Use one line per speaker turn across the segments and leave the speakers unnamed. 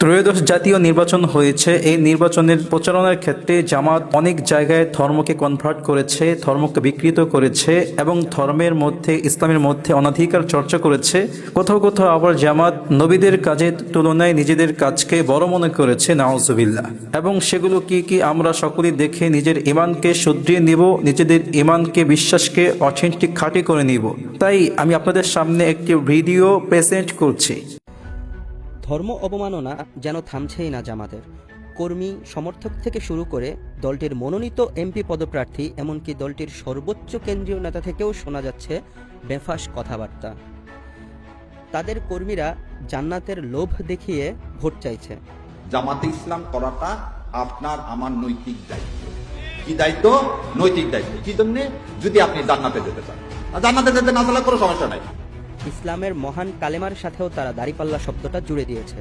ত্রয়োদশ জাতীয় নির্বাচন হয়েছে। এই নির্বাচনের প্রচারণার ক্ষেত্রে জামাত অনেক জায়গায় ধর্মকে কনভার্ট করেছে, ধর্মকে বিকৃত করেছে এবং ধর্মের মধ্যে, ইসলামের মধ্যে অনধিকার চর্চা করেছে। কোথাও কোথাও আবার জামাত নবীদের কাজের তুলনায় নিজেদের কাজকে বড় মনে করেছে, নাউজুবিল্লাহ। এবং সেগুলো কি কি আমরা সকলেই দেখে নিজের ইমানকে শুধরিয়ে নিব, নিজেদের ইমানকে, বিশ্বাসকে অথেন্টিক খাঁটি করে নিব। তাই আমি আপনাদের সামনে একটি ভিডিও প্রেজেন্ট করছি।
ধর্ম অবমাননা যেন থামছেই না জামাতের। কর্মী, সমর্থক থেকে শুরু করে দলটির মনোনীত এমপি পদপ্রার্থী, এমনকি দলটির সর্বোচ্চ কেন্দ্রীয় নেতা থেকেও শোনা যাচ্ছে বেফাঁস কথাবার্তা। তাদের কর্মীরা জান্নাতের লোভ দেখিয়ে ভোট চাইছে।
জামাতে ইসলাম করাটা আপনার আমার নৈতিক দায়িত্ব। কি দায়িত্ব? নৈতিক দায়িত্ব। কি জন্য? যদি আপনি জান্নাতে যেতে চান, জান্নাতে যেতে না চাইলে কোনো সমস্যা নাই।
ইসলামের মহান কালেমার সাথেও তারা দাড়িপাল্লা শব্দটা জুড়ে দিয়েছে।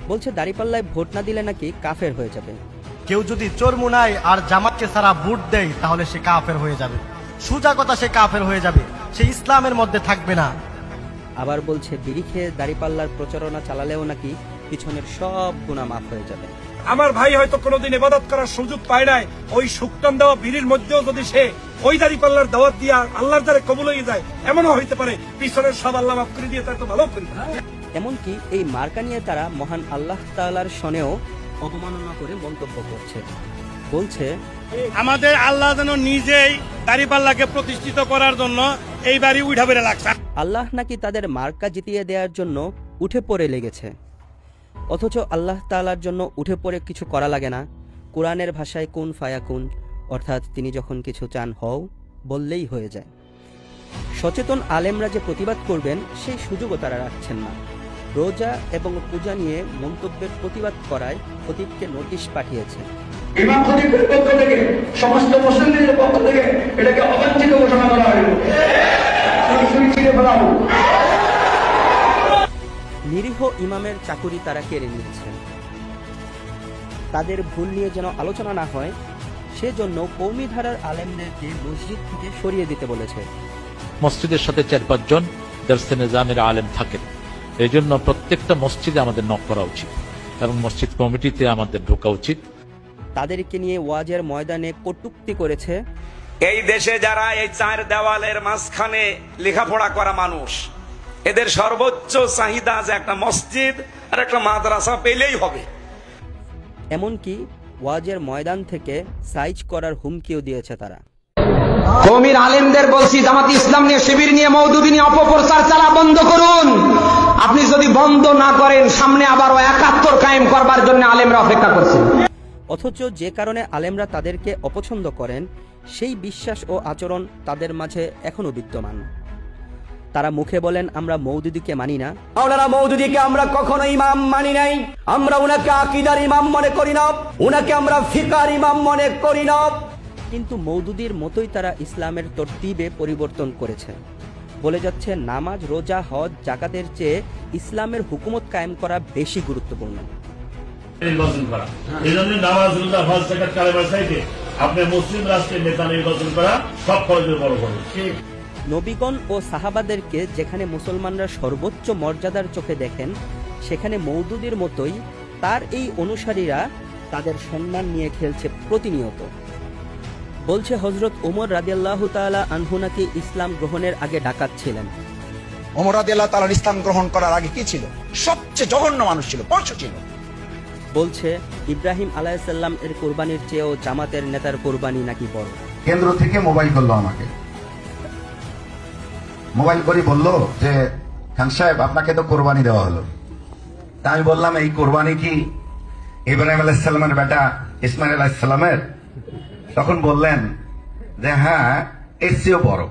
বলছে দাড়িপাল্লায় ভোট না দিলে নাকি কাফের হয়ে যাবে।
কেউ যদি চোরমুনায় আর জামাতকে ছাড়া ভোট দেয় তাহলে সে কাফের হয়ে যাবে। সোজা কথা, সে কাফের হয়ে যাবে, সে ইসলামের মধ্যে থাকবে না।
আবার বলছে বিড়ি খেয়ে দাড়িপাল্লার প্রচারণা চালালেও নাকি পিছনের সব গুনাহ মাফ হয়ে যাবে।
আমার ভাই হয়তো কোনোদিন ইবাদত করার সুযোগ পায় নাই, ওই শুকটান দেওয়া বিড়ির মধ্যেও যদি সে ওই দাড়িপাল্লার দাওয়াত দিয়া আল্লাহর দ্বারে কবুল হয়ে যায়, এমনও হইতে পারে পিছনের সব আল্লাহ মাফ করে দিয়ে তার তো ভালো করি।
এমনকি এই মার্কা নিয়ে তারা মহান আল্লাহ তাআলার শনেও অবমাননা করে মন্তব্য করছে। বলছে
আমাদের আল্লাহ যেন নিজেই দাড়িপাল্লাকে প্রতিষ্ঠিত করার জন্য এই বাড়ি উঠা বেড়ে লাগছে।
আল্লাহ নাকি তাদের মার্কা জিতিয়ে দেওয়ার জন্য উঠে পড়ে লেগেছে, অথচ আল্লাহ তাআলার জন্য উঠে পড়ে কিছু করা লাগে না। কোরআনের ভাষায় কুন ফায়াকুন, অর্থাৎ তিনি যখন কিছু চান হও বললেই হয়ে যায়। সচেতন আলেমরা যে প্রতিবাদ করবেন সেই সুযোগও তারা রাখছেন না। রোজা এবং পূজা নিয়ে মন্তব্যের প্রতিবাদ করায় খতিবকে নোটিশ পাঠিয়েছে।
ইমাম খতিবের পক্ষ থেকে, সমস্ত মুসলিমদের পক্ষ থেকে এটাকে অবাঞ্ছিত ঘোষণা করা হলো।
নিরীহ ইমামের চাকুরি তারা কেড়ে নিয়েছে। তাদের ভুল নিয়ে যেন আলোচনা না হয় সেজন্য কওমি ধারার আলেমদেরকে মসজিদ থেকে সরিয়ে দিতে বলেছে।
মসজিদের সাথে ৪-৫ জন দরসে নিজামের আলেম থাকেন, এই জন্য প্রত্যেকটা মসজিদে আমাদের নক করা উচিত এবং মসজিদ কমিটিতে আমাদের ঢোকা উচিত।
তাদেরকে নিয়ে ওয়াজের ময়দানে কটূক্তি করেছে।
এই দেশে যারা এই চার দেওয়ালের মাঝখানে লেখাপড়া করা মানুষ, এদের সর্বোচ্চ চাহিদা যে একটা মসজিদ আর একটা মাদ্রাসা পেলেই হবে।
এমনকি ওয়াজের ময়দান থেকে সাইজ করার হুমকিও দিয়েছে তারা।
কওমির আলেমদের বলছি, জামাত ইসলাম নিয়ে, শিবির নিয়ে, মওদুদি নিয়ে অপপ্রচার চালা বন্ধ করুন। আপনি যদি বন্ধ না করেন, সামনে আবারও ৭১ কায়েম করবার জন্য আলেমরা অপেক্ষা করছেন।
অথচ যে কারণে আলেমরা তাদেরকে অপছন্দ করেন সেই বিশ্বাস ও আচরণ তাদের মাঝে এখনো বিদ্যমান। তারা মুখে বলেন আমরা মওদুদিকে মানি না।
মাওলানা মওদুদিকে আমরা কখনো ইমাম মানি নাই, আমরা উনাকে আকীদার ইমাম মনে করি না, উনাকে আমরা ফিকার ইমাম মনে করি না।
কিন্তু মওদুদির মতোই তারা ইসলামের তরতিবে পরিবর্তন করেছে। বলে যাচ্ছে নামাজ, রোজা, হজ, যাকাতের চেয়ে ইসলামের হুকুমত কায়েম করা বেশি গুরুত্বপূর্ণ।
নির্বাচন করা, এই জন্য নামাজ, রোজা, হজ, যাকাত, কালেমা চাইতে আপনি মুসলিম রাষ্ট্রের নেতা নির্বাচন করা সব খরচের বড় খরচ।
নবীগণ ও সাহাবাদেরকে যেখানে মুসলমানরা সর্বোচ্চ মর্যাদার চোখে দেখেন, সেখানে মওদুদির মতোই তার এই অনুসারীরা তাদের সম্মান নিয়ে খেলছে প্রতিনিয়ত। বলছে হযরত ওমর রাদিয়াল্লাহু তাআলা আনহু নাকি ইসলাম গ্রহণের আগে ডাকাত ছিলেন।
ওমর রাদিয়াল্লাহু তাআলা ইসলাম গ্রহণ করার আগে কি ছিল? সবচেয়ে জঘন্য মানুষ ছিল, পরশু ছিল।
বলছে ইব্রাহিম আলাইহিস সালাম এর কোরবানির চেয়েও জামাতের নেতার কোরবানি নাকি বড়।
কেন্দ্র থেকে মোবাইল করলো আমাকে, মোবাইল করে বললো যে খান সাহেব আপনাকে তো কোরবানি দেওয়া হলো। তা আমি বললাম এই কোরবানি কি ইব্রাহিম আলাইহিস সালামের বেটা ইসমাইল আলাইহিস সালামের? তখন বললেন যে হ্যাঁ, এর চেয়েও বড়।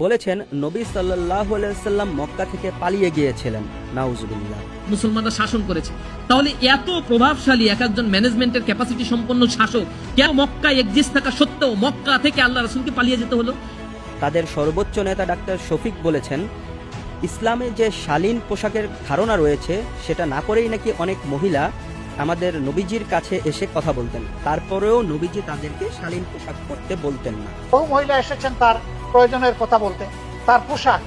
বলেছেন নবী সাল্লাল্লাহু আলাইহি ওয়াসাল্লাম মক্কা থেকে পালিয়ে গিয়েছিলেন, নাউজুবিল্লাহ।
মুসলমানরা শাসন করেছে, তাহলে এত প্রভাবশালী একজন ম্যানেজমেন্টের ক্যাপাসিটি সম্পন্ন শাসক কেন মক্কায় এক্সিস্ট থাকা সত্ত্বেও মক্কা থেকে আল্লাহ রাসূলকে পালিয়ে যেতে হলো?
তাদের সর্বোচ্চ নেতা ডাক্তার শফিক বলেছেন ইসলামে যে শালীন পোশাকের ধারণা রয়েছে সেটা না করেই নাকি অনেক মহিলা আমাদের নবীজির কাছে এসে কথা বলতেন, তারপরেও নবীজি তাদেরকে শালীন পোশাক পরতে বলতেন না।
বহু মহিলা এসেছেন তার প্রয়োজনের কথা বলতে, তার পোশাক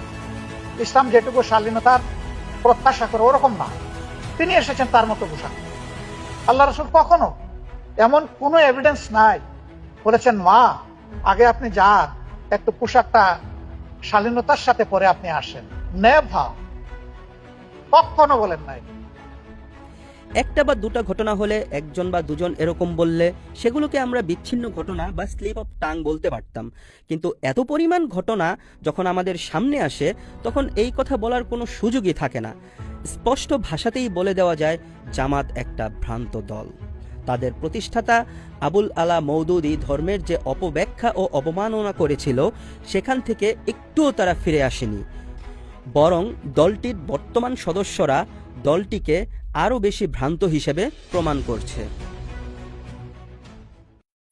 ইসলাম যেটুকু শালীনতার প্রত্যাশা করে ওরকম না, তিনি এসেছেন তার মতো পোশাক। আল্লাহ রাসূল কখনো এমন কোনো এভিডেন্স নাই বলেছেন মা আগে আপনি যান একটু পোশাকটা শালীনতার সাথে পরে আপনি আসেন, নেভার, কখনো বলেন নাই।
একটা বা দুটা ঘটনা হলে, একজন বা দুজন এরকম বললে সেগুলোকে আমরা বিচ্ছিন্ন ঘটনা বা স্লিপ অফ টাং বলতে পারতাম, কিন্তু এত পরিমাণ ঘটনা যখন আমাদের সামনে আসে তখন এই কথা বলার কোনো সুযোগই থাকে না। স্পষ্ট ভাষাতেই বলে দেওয়া যায় জামাত একটা ভ্রান্ত দল। তাদের প্রতিষ্ঠাতা আবুল আলা মওদুদী ধর্মের যে অপব্যাখ্যা ও অবমাননা করেছিল সেখান থেকে একটুও তারা ফিরে আসেনি, বরং দলটির বর্তমান সদস্যরা দলটিকে আরও বেশি ভ্রান্ত হিসেবে প্রমাণ করছে।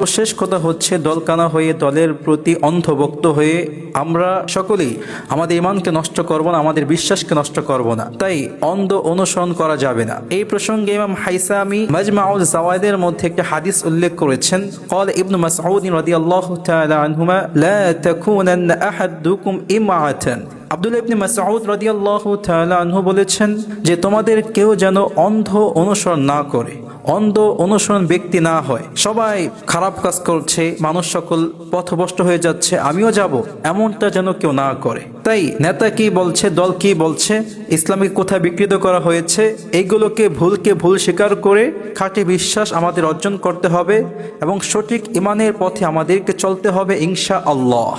শেষ কথা হচ্ছে, দলকানা হয়ে দলের প্রতি অন্ধভক্ত হয়ে আমরা সকলেই আমাদের ইমানকে নষ্ট করব না, আমাদের বিশ্বাসকে নষ্ট করব না। তাই অন্ধ অনুসরণ করা যাবে না। এই প্রসঙ্গে ইমাম হাইসামি মাজমাউল জাওয়ায়েদের মধ্যে একটা হাদিস উল্লেখ করেছেন। قال ابن مسعود رضي الله تعالى عنهما لا تكونن احدكم امعة। আব্দুল্লাহ ইবনে মাসউদ রাদিয়াল্লাহু তাআলা আনহু বলেছেন যে তোমাদের কেউ যেন অন্ধ অনুসরণ না করে, অন্ধ অনুসরণ ব্যক্তি না হয়। সবাই খারাপ কাজ করছে, মানুষ সকল পথভ্রষ্ট হয়ে যাচ্ছে, আমিও যাব, এমনটা যেন কেউ না করে। তাই নেতা কি বলছে, দল কি বলছে, ইসলামিক কোথায় বিকৃত করা হয়েছে, এইগুলোকে ভুলকে ভুল স্বীকার করে খাঁটি বিশ্বাস আমাদের অর্জন করতে হবে এবং সঠিক ইমানের পথে আমাদেরকে চলতে হবে ইনশাআল্লাহ।